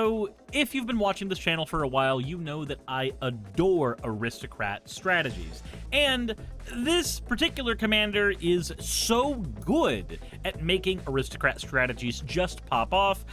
So, if you've been watching this channel for a while, you know that I adore Aristocrat strategies. And this particular commander is so good at making Aristocrat strategies just pop off,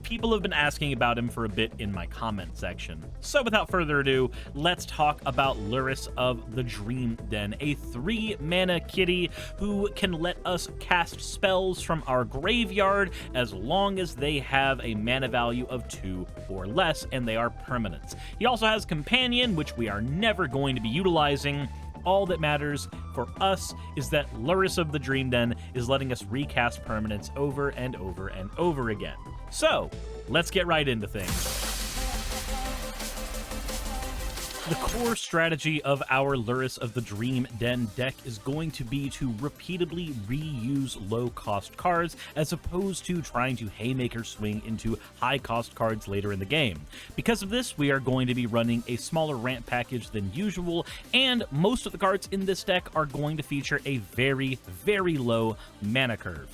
people have been asking about him for a bit in my comment section. So without further ado, let's talk about Lurrus of the Dream Den, a 3-mana kitty who can let us cast spells from our graveyard as long as they have a mana value of 2 or less, and they are permanents. He also has Companion, which we are never going to be utilizing. All that matters for us is that Lurrus of the Dream Den is letting us recast permanents over and over and over again. So, let's get right into things. The core strategy of our Lurrus of the Dream Den deck is going to be to repeatedly reuse low-cost cards as opposed to trying to haymaker swing into high-cost cards later in the game. Because of this, we are going to be running a smaller ramp package than usual, and most of the cards in this deck are going to feature a very, very low mana curve.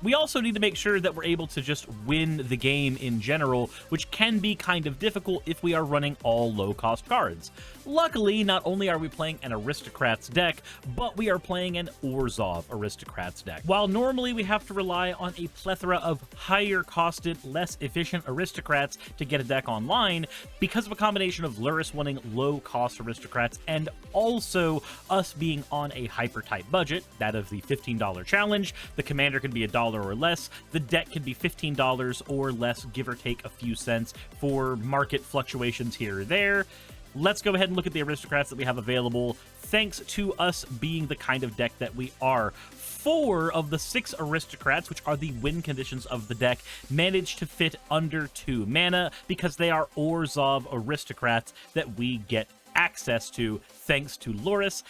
We also need to make sure that we're able to just win the game in general, which can be kind of difficult if we are running all low-cost cards. Luckily, not only are we playing an Aristocrats deck, but we are playing an Orzhov Aristocrats deck. While normally we have to rely on a plethora of higher-costed, less efficient Aristocrats to get a deck online, because of a combination of Lurrus wanting low-cost Aristocrats and also us being on a hyper-tight budget, that of the $15 challenge, the commander can be $1 or less, the deck can be $15 or less, give or take a few cents for market fluctuations here or there. Let's go ahead and look at the Aristocrats that we have available, thanks to us being the kind of deck that we are. 4 of the 6 Aristocrats, which are the win conditions of the deck, manage to fit under 2 mana because they are Orzhov Aristocrats that we get access to thanks to Lurrus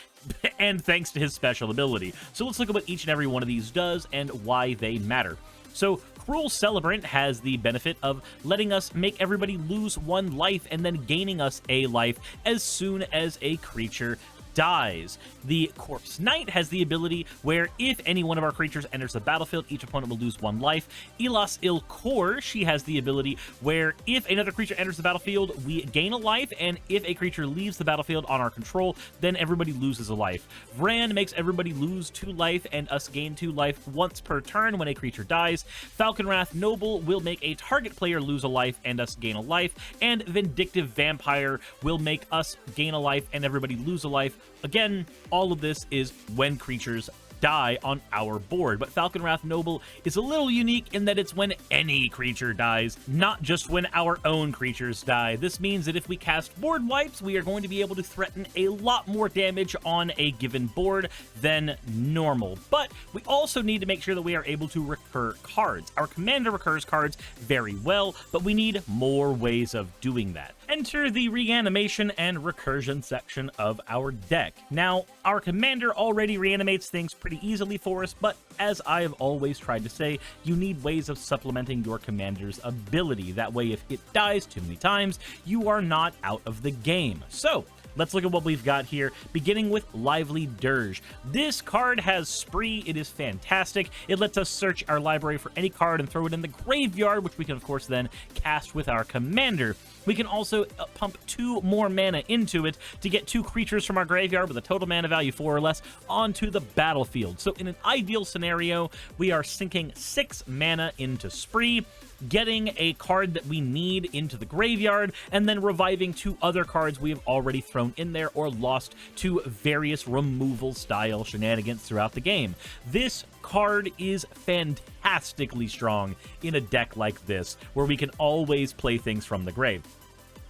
and thanks to his special ability. So let's look at what each and every one of these does and why they matter. So Cruel Celebrant has the benefit of letting us make everybody lose 1 life and then gaining us a life as soon as a creature dies. The Corpse Knight has the ability where if any one of our creatures enters the battlefield, each opponent will lose 1 life. Elas Il-Kor, she has the ability where if another creature enters the battlefield, we gain a life, and if a creature leaves the battlefield on our control, then everybody loses a life. Vran makes everybody lose 2 life and us gain 2 life once per turn when a creature dies. Falconwrath Noble will make a target player lose a life and us gain a life, and Vindictive Vampire will make us gain a life and everybody lose a life. Again, all of this is when creatures die on our board, but Falconwrath Noble is a little unique in that it's when any creature dies, not just when our own creatures die. This means that if we cast board wipes, we are going to be able to threaten a lot more damage on a given board than normal. But we also need to make sure that we are able to recur cards. Our commander recurs cards very well, but we need more ways of doing that. Enter the Reanimation and Recursion section of our deck. Now, our commander already reanimates things pretty easily for us, but as I have always tried to say, you need ways of supplementing your commander's ability. That way, if it dies too many times, you are not out of the game. So, let's look at what we've got here, beginning with Lively Dirge. This card has Spree. It is fantastic. It lets us search our library for any card and throw it in the graveyard, which we can, of course, then cast with our commander. We can also pump 2 more mana into it to get 2 creatures from our graveyard with a total mana value 4 or less onto the battlefield. So in an ideal scenario, we are sinking 6 mana into Spree, getting a card that we need into the graveyard, and then reviving 2 other cards we have already thrown in there or lost to various removal style shenanigans throughout the game. This card is fantastically strong in a deck like this, where we can always play things from the grave.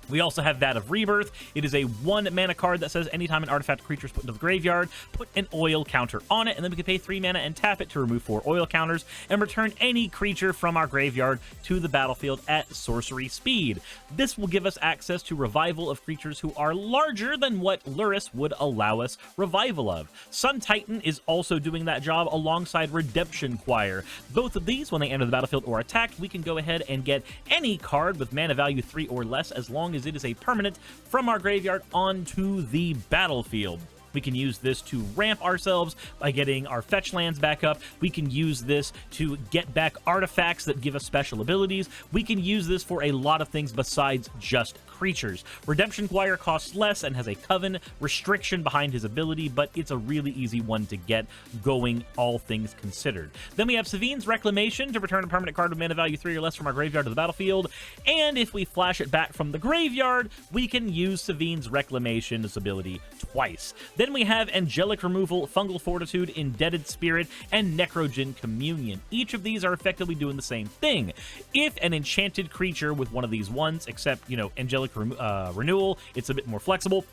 We also have that of Rebirth. It is a 1 mana card that says anytime an artifact creature is put into the graveyard, put an oil counter on it, and then we can pay 3 mana and tap it to remove 4 oil counters and return any creature from our graveyard to the battlefield at sorcery speed. This will give us access to revival of creatures who are larger than what Lurrus would allow us revival of. Sun Titan is also doing that job alongside Redemption Choir. Both of these, when they enter the battlefield or attacked, we can go ahead and get any card with mana value 3 or less as long as it is a permanent from our graveyard onto the battlefield. We can use this to ramp ourselves by getting our fetch lands back up. We can use this to get back artifacts that give us special abilities. We can use this for a lot of things besides just creatures. Redemption Choir costs less and has a Coven restriction behind his ability, but it's a really easy one to get going, all things considered. Then we have Savine's Reclamation to return a permanent card with mana value 3 or less from our graveyard to the battlefield, and if we flash it back from the graveyard, we can use Savine's Reclamation's ability twice. Then we have Angelic Removal, Fungal Fortitude, Indebted Spirit, and Necrogen Communion. Each of these are effectively doing the same thing. If an enchanted creature with one of these ones, except, you know, Angelic Renewal, it's a bit more flexible.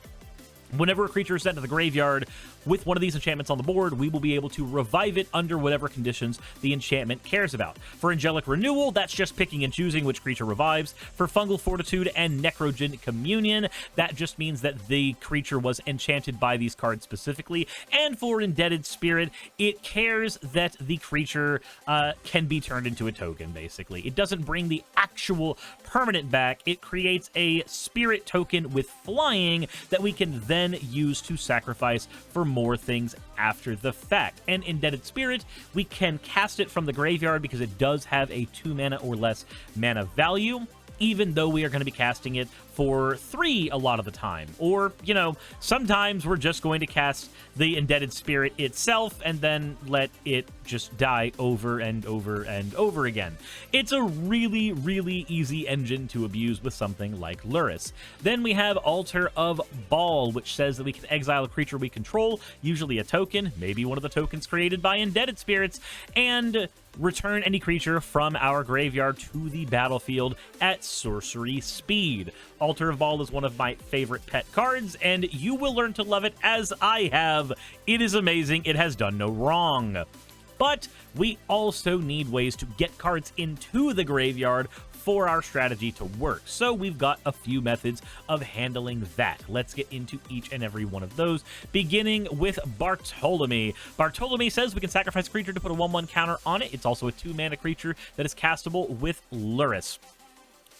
Whenever a creature is sent to the graveyard with one of these enchantments on the board, we will be able to revive it under whatever conditions the enchantment cares about. For Angelic Renewal, that's just picking and choosing which creature revives. For Fungal Fortitude and Necrogen Communion, that just means that the creature was enchanted by these cards specifically. And for Indebted Spirit, it cares that the creature can be turned into a token, basically. It doesn't bring the actual permanent back. It creates a spirit token with flying that we can then use to sacrifice for more things after the fact. And Indebted Spirit, we can cast it from the graveyard because it does have a 2 mana or less mana value, even though we are going to be casting it for 3 a lot of the time. Or, you know, sometimes we're just going to cast the Indebted Spirit itself and then let it just die over and over and over again. It's a really, really easy engine to abuse with something like Lurrus. Then we have Altar of Ball, which says that we can exile a creature we control, usually a token, maybe one of the tokens created by Indebted Spirits, and return any creature from our graveyard to the battlefield at sorcery speed. Altar of Ball is one of my favorite pet cards, and you will learn to love it as I have. It is amazing. It has done no wrong. But we also need ways to get cards into the graveyard for our strategy to work. So we've got a few methods of handling that. Let's get into each and every one of those, beginning with Bartolome. Bartolome says we can sacrifice a creature to put a 1/1 counter on it. It's also a 2-mana creature that is castable with Lurrus.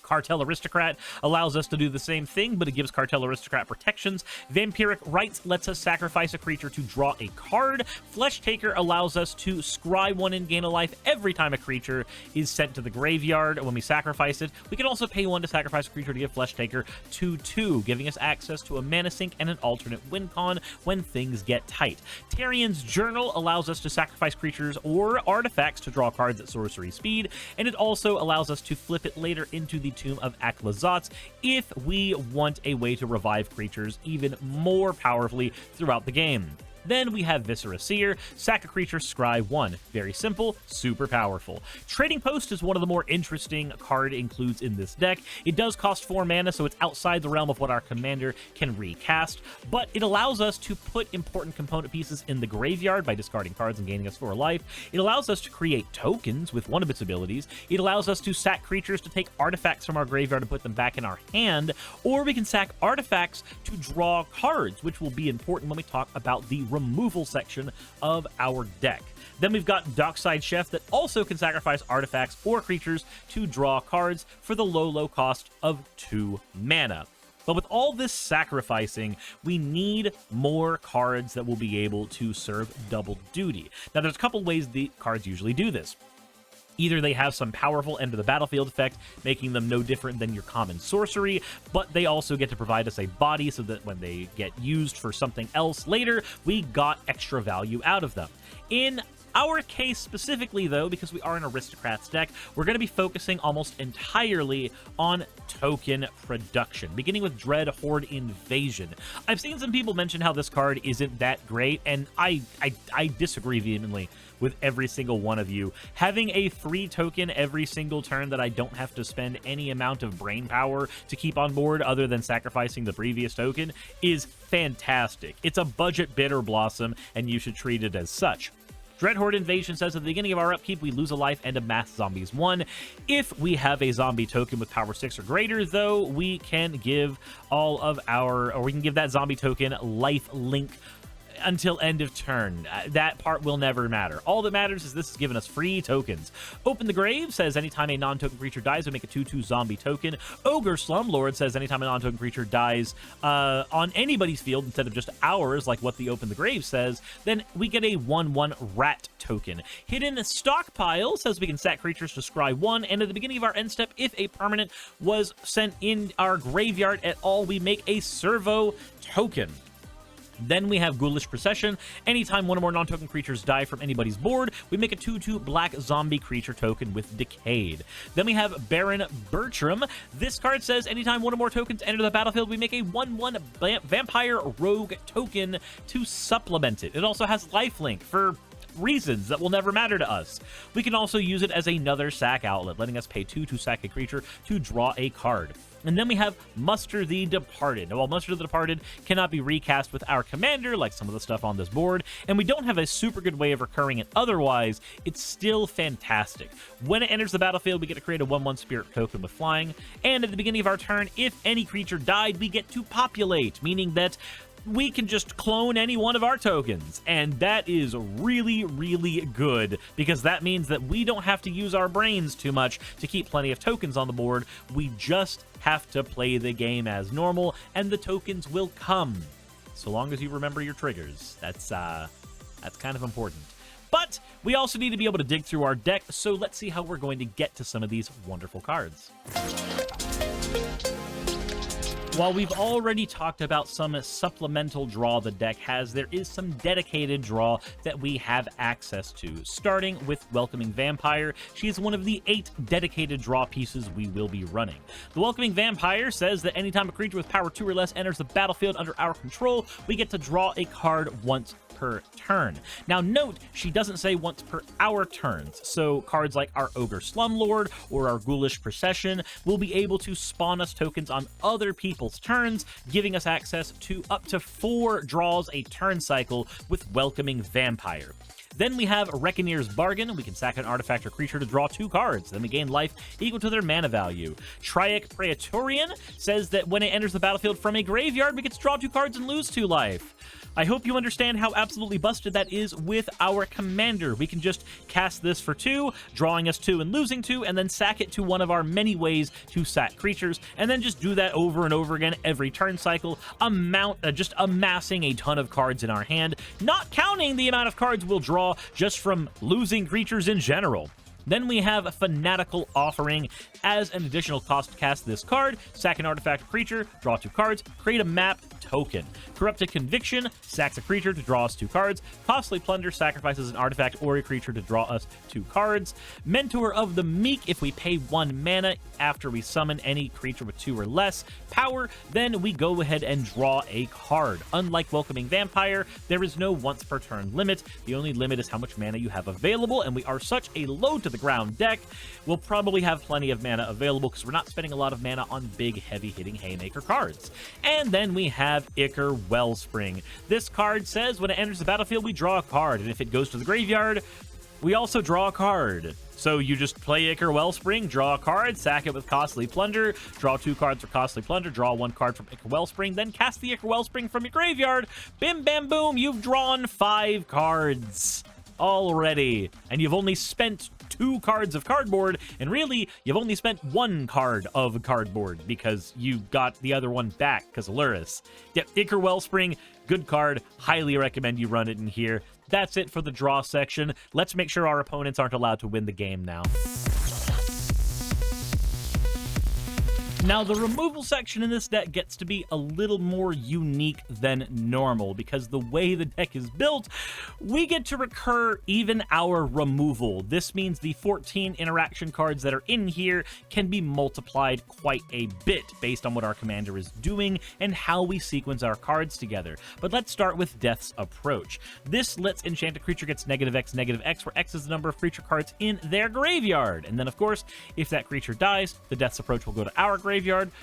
Cartel Aristocrat allows us to do the same thing, but it gives Cartel Aristocrat protections. Vampiric Rites lets us sacrifice a creature to draw a card. Flesh Taker allows us to scry 1 and gain a life every time a creature is sent to the graveyard when we sacrifice it. We can also pay 1 to sacrifice a creature to give Flesh Taker 2/2, giving us access to a mana sink and an alternate win con when things get tight. Tarian's Journal allows us to sacrifice creatures or artifacts to draw cards at sorcery speed, and it also allows us to flip it later into the Tomb of Aklazatz if we want a way to revive creatures even more powerfully throughout the game. Then we have Viscera Seer, sack a creature, scry 1. Very simple, super powerful. Trading Post is one of the more interesting card includes in this deck. It does cost 4 mana, so it's outside the realm of what our commander can recast, but it allows us to put important component pieces in the graveyard by discarding cards and gaining us 4 life. It allows us to create tokens with one of its abilities. It allows us to sack creatures to take artifacts from our graveyard and put them back in our hand, or we can sack artifacts to draw cards, which will be important when we talk about the removal section of our deck. Then we've got Dockside Chef that also can sacrifice artifacts or creatures to draw cards for the low cost of 2 mana. But with all this sacrificing, we need more cards that will be able to serve double duty. Now, there's a couple ways the cards usually do this. Either they have some powerful end of the battlefield effect, making them no different than your common sorcery, but they also get to provide us a body so that when they get used for something else later, we got extra value out of them. In our case specifically, though, because we are an Aristocrats deck, we're going to be focusing almost entirely on token production, beginning with Dread Horde Invasion. I've seen some people mention how this card isn't that great, and I disagree vehemently with every single one of you. Having a free token every single turn that I don't have to spend any amount of brain power to keep on board other than sacrificing the previous token is fantastic. It's a budget Bitter Blossom, and you should treat it as such. Dreadhorde Invasion says at the beginning of our upkeep, we lose a life and amass zombies 1. If we have a zombie token with power 6 or greater, though, we can give all of our, or we can give that zombie token life link until end of turn. That part will never matter. All that matters is this is giving us free tokens. Open the Grave says anytime a non-token creature dies, we make a 2/2 zombie token. Ogre Slumlord says anytime a non-token creature dies on anybody's field instead of just ours, like what the Open the Grave says, then we get a 1/1 rat token. Hidden Stockpile says we can sack creatures to scry 1, and at the beginning of our end step, if a permanent was sent in our graveyard at all, we make a servo token. Then we have Ghoulish Procession. Anytime one or more non-token creatures die from anybody's board, we make a 2/2 black zombie creature token with Decayed. Then we have Baron Bertram. This card says anytime one or more tokens enter the battlefield, we make a 1/1 vampire rogue token to supplement it. It also has lifelink for reasons that will never matter to us. We can also use it as another sack outlet, letting us pay 2 to sack a creature to draw a card. And then we have Muster the Departed. Now, while Muster the Departed cannot be recast with our commander, like some of the stuff on this board, and we don't have a super good way of recurring it otherwise, it's still fantastic. When it enters the battlefield, we get to create a 1/1 spirit token with flying, and at the beginning of our turn, if any creature died, we get to populate, meaning that we can just clone any one of our tokens, and that is really, really good, because that means that we don't have to use our brains too much to keep plenty of tokens on the board. We just have to play the game as normal, and the tokens will come, so long as you remember your triggers. That's kind of important. But we also need to be able to dig through our deck, so let's see how we're going to get to some of these wonderful cards. While we've already talked about some supplemental draw the deck has, there is some dedicated draw that we have access to, starting with Welcoming Vampire. She is one of the 8 dedicated draw pieces we will be running. The Welcoming Vampire says that anytime a creature with power 2 or less enters the battlefield under our control, we get to draw a card once per turn. Now note, she doesn't say once per our turns, so cards like our Ogre Slumlord or our Ghoulish Procession will be able to spawn us tokens on other people's turns, giving us access to up to 4 draws a turn cycle with Welcoming Vampire. Then we have Reckoner's Bargain. We can sack an artifact or creature to draw 2 cards. Then we gain life equal to their mana value. Triac Praetorian says that when it enters the battlefield from a graveyard, we get to draw 2 cards and lose 2 life. I hope you understand how absolutely busted that is with our commander. We can just cast this for 2, drawing us 2 and losing 2, and then sack it to one of our many ways to sack creatures, and then just do that over and over again every turn cycle, just amassing a ton of cards in our hand, not counting the amount of cards we'll draw just from losing creatures in general. Then we have a Fanatical Offering. As an additional cost to cast this card, sack an artifact or creature, draw 2 cards, create a map token. Corrupted Conviction sacks a creature to draw us 2 cards. Costly Plunder sacrifices an artifact or a creature to draw us 2 cards. Mentor of the Meek, if we pay 1 mana after we summon any creature with 2 or less power, then we go ahead and draw a card. Unlike Welcoming Vampire, there is no once per turn limit. The only limit is how much mana you have available, and we are such a low to the ground deck, we'll probably have plenty of mana available because we're not spending a lot of mana on big, heavy-hitting Haymaker cards. And then we have Ichor Wellspring. This card says when it enters the battlefield, we draw a card, and if it goes to the graveyard, we also draw a card. So you just play Ichor Wellspring, draw a card, sack it with Costly Plunder, draw 2 cards for Costly Plunder, draw 1 card from Ichor Wellspring, then cast the Ichor Wellspring from your graveyard. Bim, bam, boom, you've drawn 5 cards already, and you've only spent 2 cards of cardboard, and really, you've only spent 1 card of cardboard because you got the other one back because of Lurrus. Yep, Ichor Wellspring, good card. Highly recommend you run it in here. That's it for the draw section. Let's make sure our opponents aren't allowed to win the game now. Now, the removal section in this deck gets to be a little more unique than normal because the way the deck is built, we get to recur even our removal. This means the 14 interaction cards that are in here can be multiplied quite a bit based on what our commander is doing and how we sequence our cards together. But let's start with Death's Approach. This lets enchant a creature gets -X, where X is the number of creature cards in their graveyard. And then, of course, if that creature dies, the Death's Approach will go to our graveyard,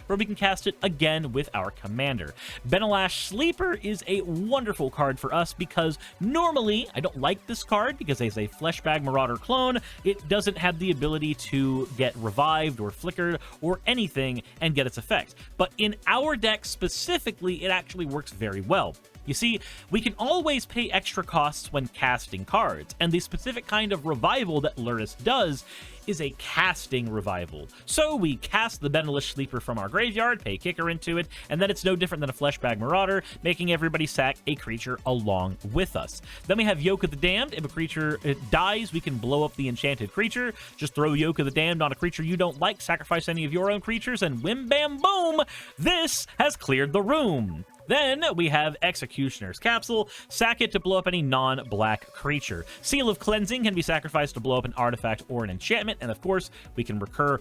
where we can cast it again with our commander. Benelash Sleeper is a wonderful card for us because normally I don't like this card because as a Fleshbag Marauder clone, it doesn't have the ability to get revived or flickered or anything and get its effect. But in our deck specifically, it actually works very well. You see, we can always pay extra costs when casting cards, and the specific kind of revival that Lurrus does is a casting revival. So we cast the Benelish Sleeper from our graveyard, pay kicker into it, and then it's no different than a Fleshbag Marauder, making everybody sack a creature along with us. Then we have Yoke of the Damned. If a creature dies, we can blow up the enchanted creature. Just throw Yoke of the Damned on a creature you don't like, sacrifice any of your own creatures, and whim bam boom, this has cleared the room. Then we have Executioner's Capsule. Sack it to blow up any non-black creature. Seal of Cleansing can be sacrificed to blow up an artifact or an enchantment. And of course, we can recur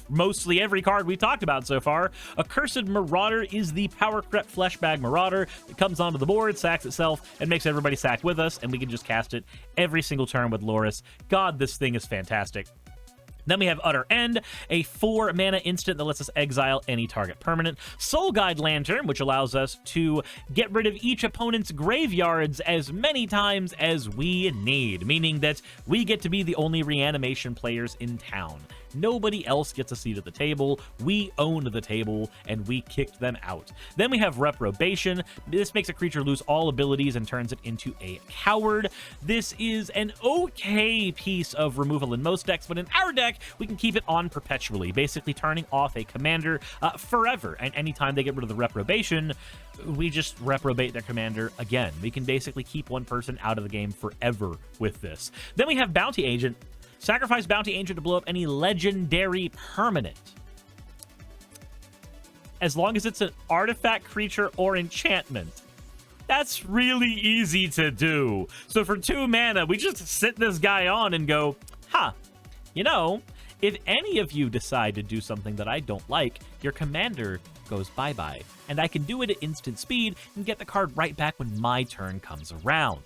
mostly every card we've talked about so far. Accursed Marauder is the power crept Fleshbag Marauder. It comes onto the board, sacks itself, and makes everybody sack with us. And we can just cast it every single turn with Lurrus. God, this thing is fantastic. Then we have Utter End, a 4-mana instant that lets us exile any target permanent. Soul Guide Lantern, which allows us to get rid of each opponent's graveyards as many times as we need, meaning that we get to be the only reanimation players in town. Nobody else gets a seat at the table. We own the table, and we kicked them out. Then we have Reprobation. This makes a creature lose all abilities and turns it into a coward. This is an okay piece of removal in most decks, but in our deck, we can keep it on perpetually, basically turning off a commander forever. And anytime they get rid of the Reprobation, we just reprobate their commander again. We can basically keep one person out of the game forever with this. Then we have Bounty Agent. Sacrifice Bounty Agent to blow up any legendary permanent. As long as it's an artifact, creature, or enchantment. That's really easy to do. So for 2 mana, we just sit this guy on and go, you know, if any of you decide to do something that I don't like, your commander goes bye-bye. And I can do it at instant speed and get the card right back when my turn comes around.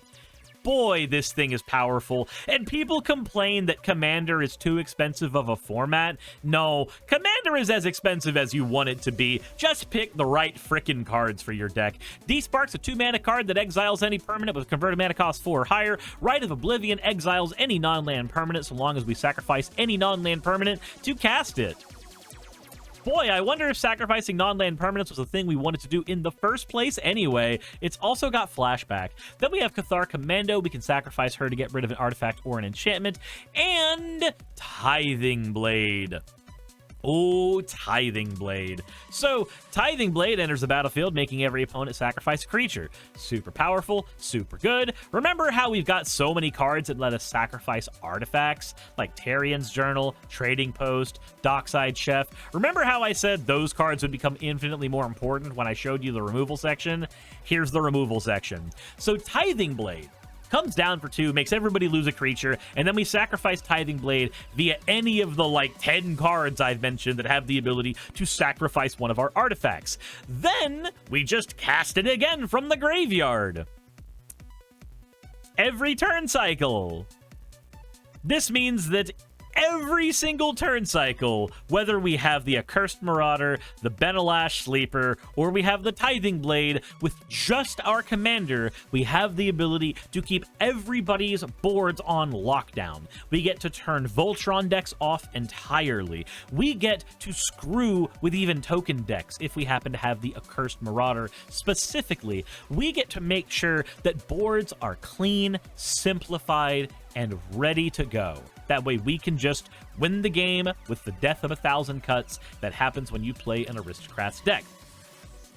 Boy, this thing is powerful, and people complain that Commander is too expensive of a format. No, Commander is as expensive as you want it to be. Just pick the right frickin' cards for your deck. D-Spark's a 2-mana card that exiles any permanent with converted mana cost 4 or higher. Rite of Oblivion exiles any non-land permanent so long as we sacrifice any non-land permanent to cast it. Boy, I wonder if sacrificing non-land permanents was a thing we wanted to do in the first place anyway. It's also got Flashback. Then we have Cathar Commando. We can sacrifice her to get rid of an artifact or an enchantment. And Tithing Blade. Oh, Tithing Blade. So, Tithing Blade enters the battlefield, making every opponent sacrifice a creature. Super powerful, super good. Remember how we've got so many cards that let us sacrifice artifacts, like Tarian's Journal, Trading Post, Dockside Chef? Remember how I said those cards would become infinitely more important when I showed you the removal section? Here's the removal section. So, Tithing Blade comes down for 2, makes everybody lose a creature, and then we sacrifice Tithing Blade via any of the, 10 cards I've mentioned that have the ability to sacrifice one of our artifacts. Then we just cast it again from the graveyard. Every turn cycle. This means that every single turn cycle, whether we have the Accursed Marauder, the Benelish Sleeper, or we have the Tithing Blade, with just our commander, we have the ability to keep everybody's boards on lockdown. We get to turn Voltron decks off entirely. We get to screw with even token decks if we happen to have the Accursed Marauder specifically. We get to make sure that boards are clean, simplified, and ready to go. That way we can just win the game with the death of 1,000 cuts that happens when you play an Aristocrat's deck.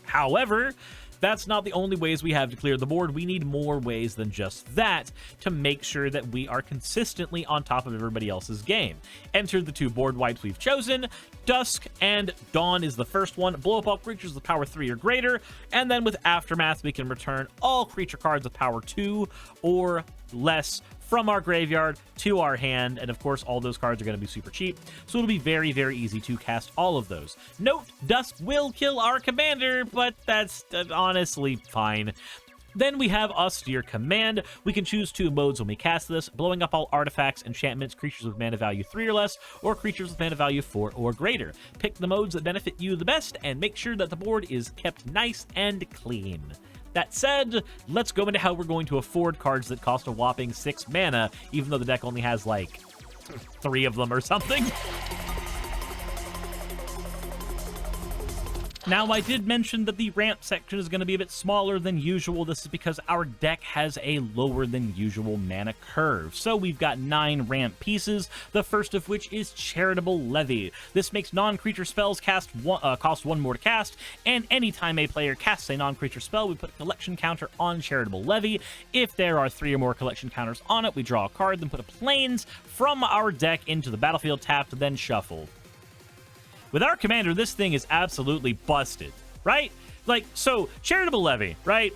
However, that's not the only ways we have to clear the board. We need more ways than just that to make sure that we are consistently on top of everybody else's game. Enter the 2 board wipes we've chosen. Dusk and Dawn is the first one. Blow up all creatures with power 3 or greater. And then with Aftermath, we can return all creature cards with power 2 or less from our graveyard to our hand, and of course all those cards are going to be super cheap, so it'll be very, very easy to cast all of those. Note, Dusk will kill our commander, but that's honestly fine. Then we have Austere Command. We can choose 2 modes when we cast this, blowing up all artifacts, enchantments, creatures with mana value 3 or less, or creatures with mana value 4 or greater. Pick the modes that benefit you the best, and make sure that the board is kept nice and clean. That said, let's go into how we're going to afford cards that cost a whopping 6 mana, even though the deck only has, 3 of them or something. Now, I did mention that the ramp section is going to be a bit smaller than usual. This is because our deck has a lower than usual mana curve. So we've got 9 ramp pieces, the first of which is Charitable Levy. This makes non-creature spells cost 1 more to cast, and anytime a player casts a non-creature spell, we put a collection counter on Charitable Levy. If there are 3 or more collection counters on it, we draw a card, then put a plains from our deck into the battlefield tapped, then shuffled. With our commander, this thing is absolutely busted, right? Like, so, Charitable Levy, right?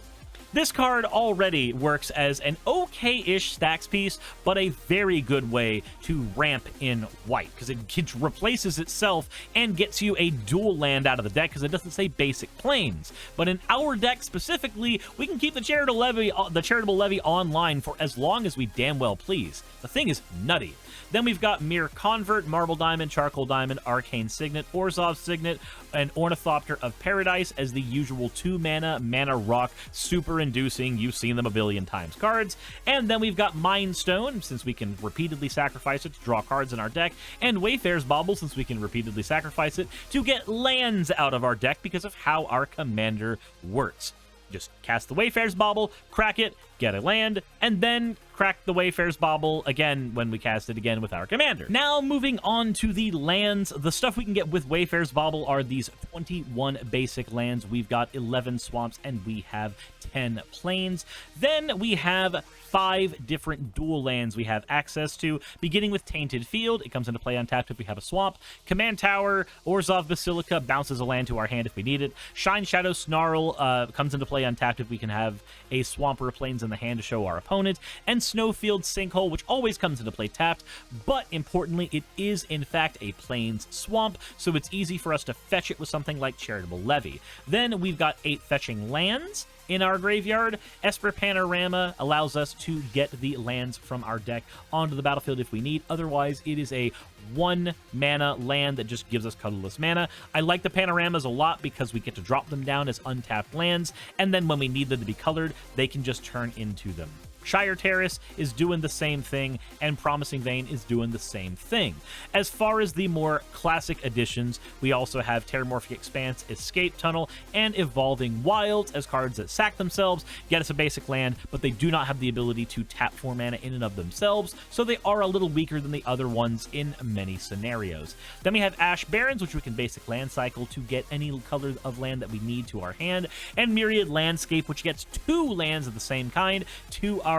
This card already works as an okay-ish stacks piece, but a very good way to ramp in white, because it replaces itself and gets you a dual land out of the deck, because it doesn't say basic plains. But in our deck specifically, we can keep the Charitable Levy online for as long as we damn well please. The thing is nutty. Then we've got Mere Convert, Marble Diamond, Charcoal Diamond, Arcane Signet, Orzhov Signet, and Ornithopter of Paradise as the usual 2-mana rock, super inducing, you've seen them a billion times cards. And then we've got Mind Stone, since we can repeatedly sacrifice it to draw cards in our deck, and Wayfarer's Bauble, since we can repeatedly sacrifice it to get lands out of our deck because of how our commander works. Just cast the Wayfarer's Bauble, crack it, get a land, and then crack the Wayfarer's Bauble again when we cast it again with our commander. Now, moving on to the lands, the stuff we can get with Wayfarer's Bauble are these 21 basic lands. We've got 11 swamps, and we have 10 plains. Then we have 5 different dual lands we have access to, beginning with Tainted Field. It comes into play untapped if we have a swamp. Command Tower, Orzhov Basilica bounces a land to our hand if we need it. Shine Shadow Snarl comes into play untapped if we can have a swamp or a plains in the hand to show our opponent. And Snowfield Sinkhole, which always comes into play tapped, but importantly, it is in fact a plains swamp, so it's easy for us to fetch it with something like Charitable Levy. Then we've got 8 fetching lands in our graveyard. Esper Panorama allows us to get the lands from our deck onto the battlefield if we need. Otherwise, it is a 1-mana land that just gives us colorless mana. I like the panoramas a lot because we get to drop them down as untapped lands, and then when we need them to be colored, they can just turn into them. Shire Terrace is doing the same thing, and Promising Vein is doing the same thing. As far as the more classic additions, we also have Terramorphic Expanse, Escape Tunnel, and Evolving Wilds as cards that sack themselves, get us a basic land, but they do not have the ability to tap 4 mana in and of themselves, so they are a little weaker than the other ones in many scenarios. Then we have Ash Barrens, which we can basic land cycle to get any color of land that we need to our hand, and Myriad Landscape, which gets 2 lands of the same kind to our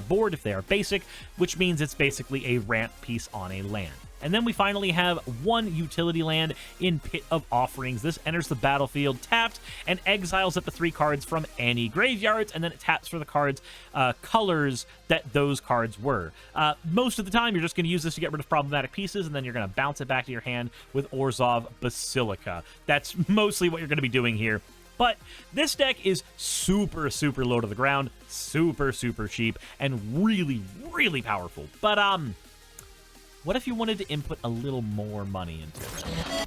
board if they are basic, which means it's basically a ramp piece on a land. And then we finally have 1 utility land in Pit of Offerings. This enters the battlefield tapped and exiles up to 3 cards from any graveyards, and then it taps for the cards colors that those cards were. Most of the time, you're just going to use this to get rid of problematic pieces, and then you're going to bounce it back to your hand with Orzhov Basilica. That's mostly what you're going to be doing here. But this deck is super, super low to the ground, super, super cheap, and really, really powerful. But, what if you wanted to input a little more money into it?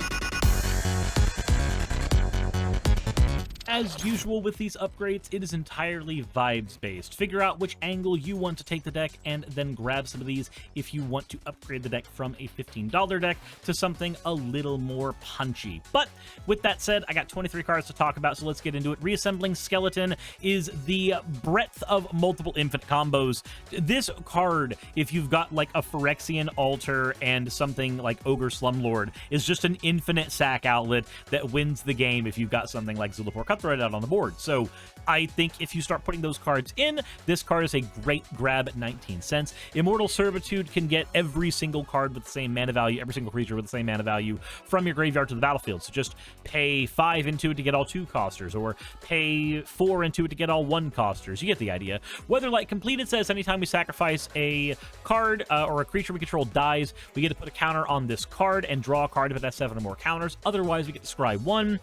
As usual with these upgrades, it is entirely vibes-based. Figure out which angle you want to take the deck, and then grab some of these if you want to upgrade the deck from a $15 deck to something a little more punchy. But with that said, I got 23 cards to talk about, so let's get into it. Reassembling Skeleton is the breadth of multiple infinite combos. This card, if you've got like a Phyrexian Altar and something like Ogre Slumlord, is just an infinite sack outlet that wins the game if you've got something like Zulapor Cutthroat out on the board. So I think if you start putting those cards in, this card is a great grab at 19 cents. Immortal Servitude can get every single card with the same mana value, every single creature with the same mana value from your graveyard to the battlefield. So just pay 5 into it to get all 2-costers, or pay 4 into it to get all 1-costers. You get the idea. Weatherlight Completed says anytime we sacrifice a card or a creature we control dies, we get to put a counter on this card and draw a card if it has 7 or more counters. Otherwise, we get to scry 1.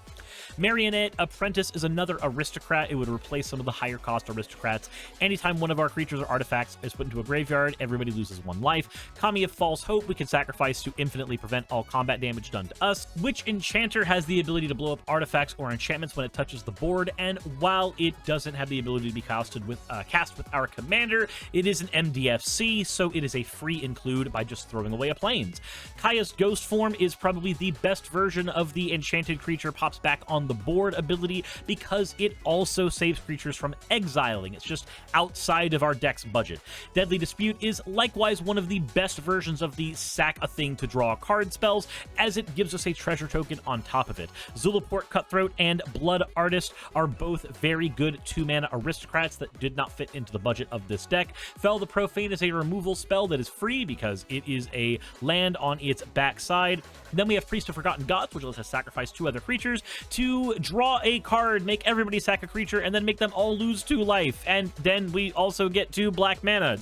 Marionette Apprentice Apprentice is another Aristocrat. It would replace some of the higher cost Aristocrats. Anytime one of our creatures or artifacts is put into a graveyard, everybody loses 1 life. Kami of False Hope we can sacrifice to infinitely prevent all combat damage done to us. Witch Enchanter has the ability to blow up artifacts or enchantments when it touches the board, and while it doesn't have the ability to be cast with our commander, it is an MDFC, so it is a free include by just throwing away a plains. Kaya's Ghost Form is probably the best version of the enchanted creature pops back on the board ability because it also saves creatures from exiling. It's just outside of our deck's budget. Deadly Dispute is likewise one of the best versions of the sack a thing to draw a card spells, as it gives us a treasure token on top of it. Zulaport Cutthroat and Blood Artist are both very good 2-mana aristocrats that did not fit into the budget of this deck. Fell the Profane is a removal spell that is free because it is a land on its backside. Then we have Priest of Forgotten Gods, which lets us sacrifice 2 other creatures to draw a card, make everybody sack a creature, and then make them all lose 2 life. And then we also get 2 black mana.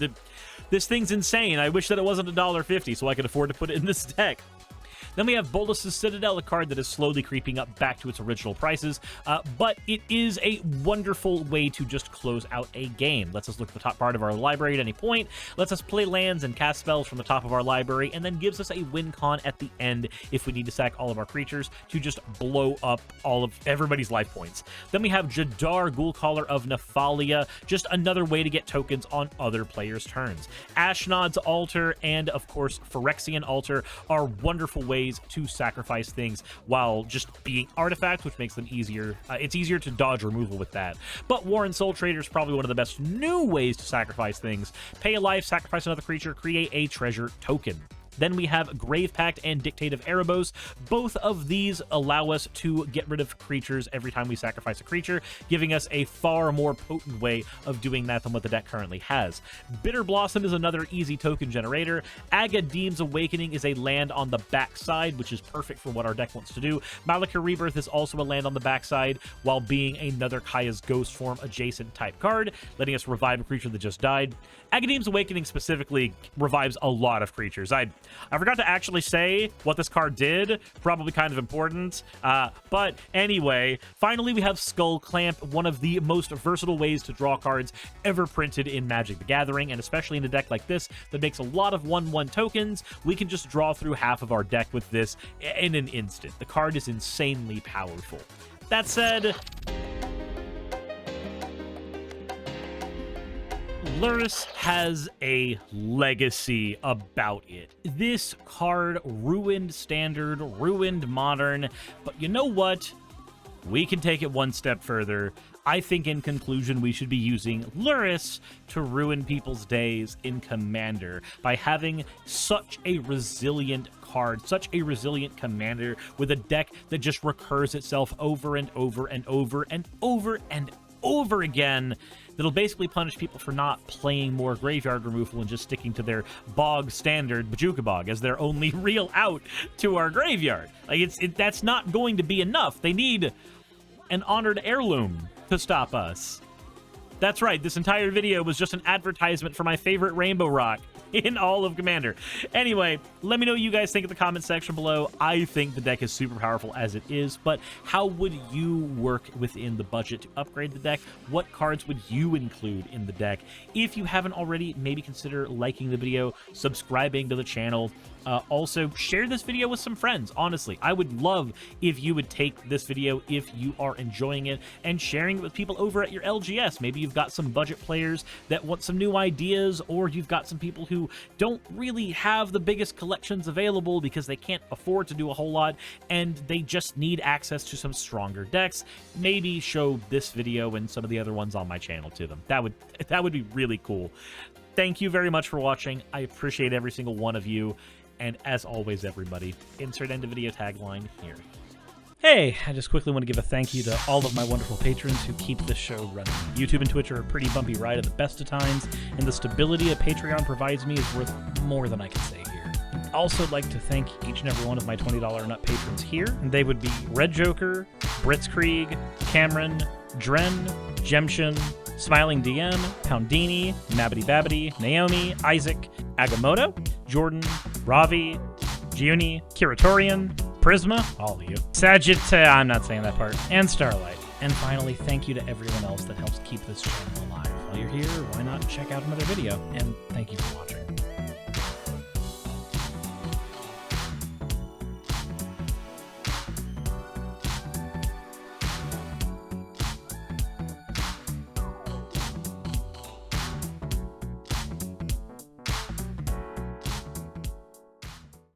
This thing's insane. I wish that it wasn't $1.50 so I could afford to put it in this deck. Then we have Boldus' Citadel, a card that is slowly creeping up back to its original prices, but it is a wonderful way to just close out a game. Lets us look at the top part of our library at any point, lets us play lands and cast spells from the top of our library, and then gives us a win con at the end if we need to sack all of our creatures to just blow up all of everybody's life points. Then we have Jadar, Ghoulcaller of Nephalia, just another way to get tokens on other players' turns. Ashnod's Altar and, of course, Phyrexian Altar are wonderful ways to sacrifice things while just being artifacts, which makes them easier. It's easier to dodge removal with that. But Warren Soul Trader is probably one of the best new ways to sacrifice things. Pay a life, sacrifice another creature, create a treasure token. Then we have Grave Pact and Dictate of Erebos. Both of these allow us to get rid of creatures every time we sacrifice a creature, giving us a far more potent way of doing that than what the deck currently has. Bitter Blossom is another easy token generator. Agadeem's Awakening is a land on the backside, which is perfect for what our deck wants to do. Malika Rebirth is also a land on the backside, while being another Kaya's Ghost Form adjacent type card, letting us revive a creature that just died. Agadeem's Awakening specifically revives a lot of creatures. I forgot to actually say what this card did, probably kind of important, but anyway, finally we have Skull Clamp, one of the most versatile ways to draw cards ever printed in Magic the Gathering, and especially in a deck like this that makes a lot of 1/1 tokens, we can just draw through half of our deck with this in an instant. The card is insanely powerful. That said, Lurrus has a legacy about it. This card ruined Standard, ruined Modern, but you know what? We can take it one step further. I think in conclusion we should be using Lurrus to ruin people's days in Commander by having such a resilient card, such a resilient commander with a deck that just recurs itself over and over and over and over and over again, that'll basically punish people for not playing more graveyard removal and just sticking to their bog standard Bojuka Bog as their only real out to our graveyard. Like that's not going to be enough. They need an honored heirloom to stop us. That's right, this entire video was just an advertisement for my favorite Rainbow Rock in all of Commander. Anyway, let me know what you guys think in the comment section below. I think the deck is super powerful as it is, but how would you work within the budget to upgrade the deck? What cards would you include in the deck? If you haven't already, maybe consider liking the video, subscribing to the channel. Also, share this video with some friends. Honestly, I would love if you would take this video, if you are enjoying it, and sharing it with people over at your LGS. Maybe you've got some budget players that want some new ideas, or you've got some people who don't really have the biggest collections available because they can't afford to do a whole lot, and they just need access to some stronger decks. Maybe show this video and some of the other ones on my channel to them. That would be really cool. Thank you very much for watching. I appreciate every single one of you. And as always, everybody, insert end of video tagline here. Hey, I just quickly want to give a thank you to all of my wonderful patrons who keep this show running. YouTube and Twitch are a pretty bumpy ride at the best of times, and the stability a Patreon provides me is worth more than I can say here. I'd also like to thank each and every one of my $20 and up patrons here, and they would be Red Joker, Blitzkrieg, Cameron, Dren, Jemshin, Smiling DM, Poundini, Mabbity Babbity, Naomi, Isaac, Agamotto, Jordan, Ravi, Giuni, Kiratorian, Prisma, all of you, Sagitt, I'm not saying that part, and Starlight. And finally, thank you to everyone else that helps keep this channel alive. While you're here, why not check out another video? And thank you for watching.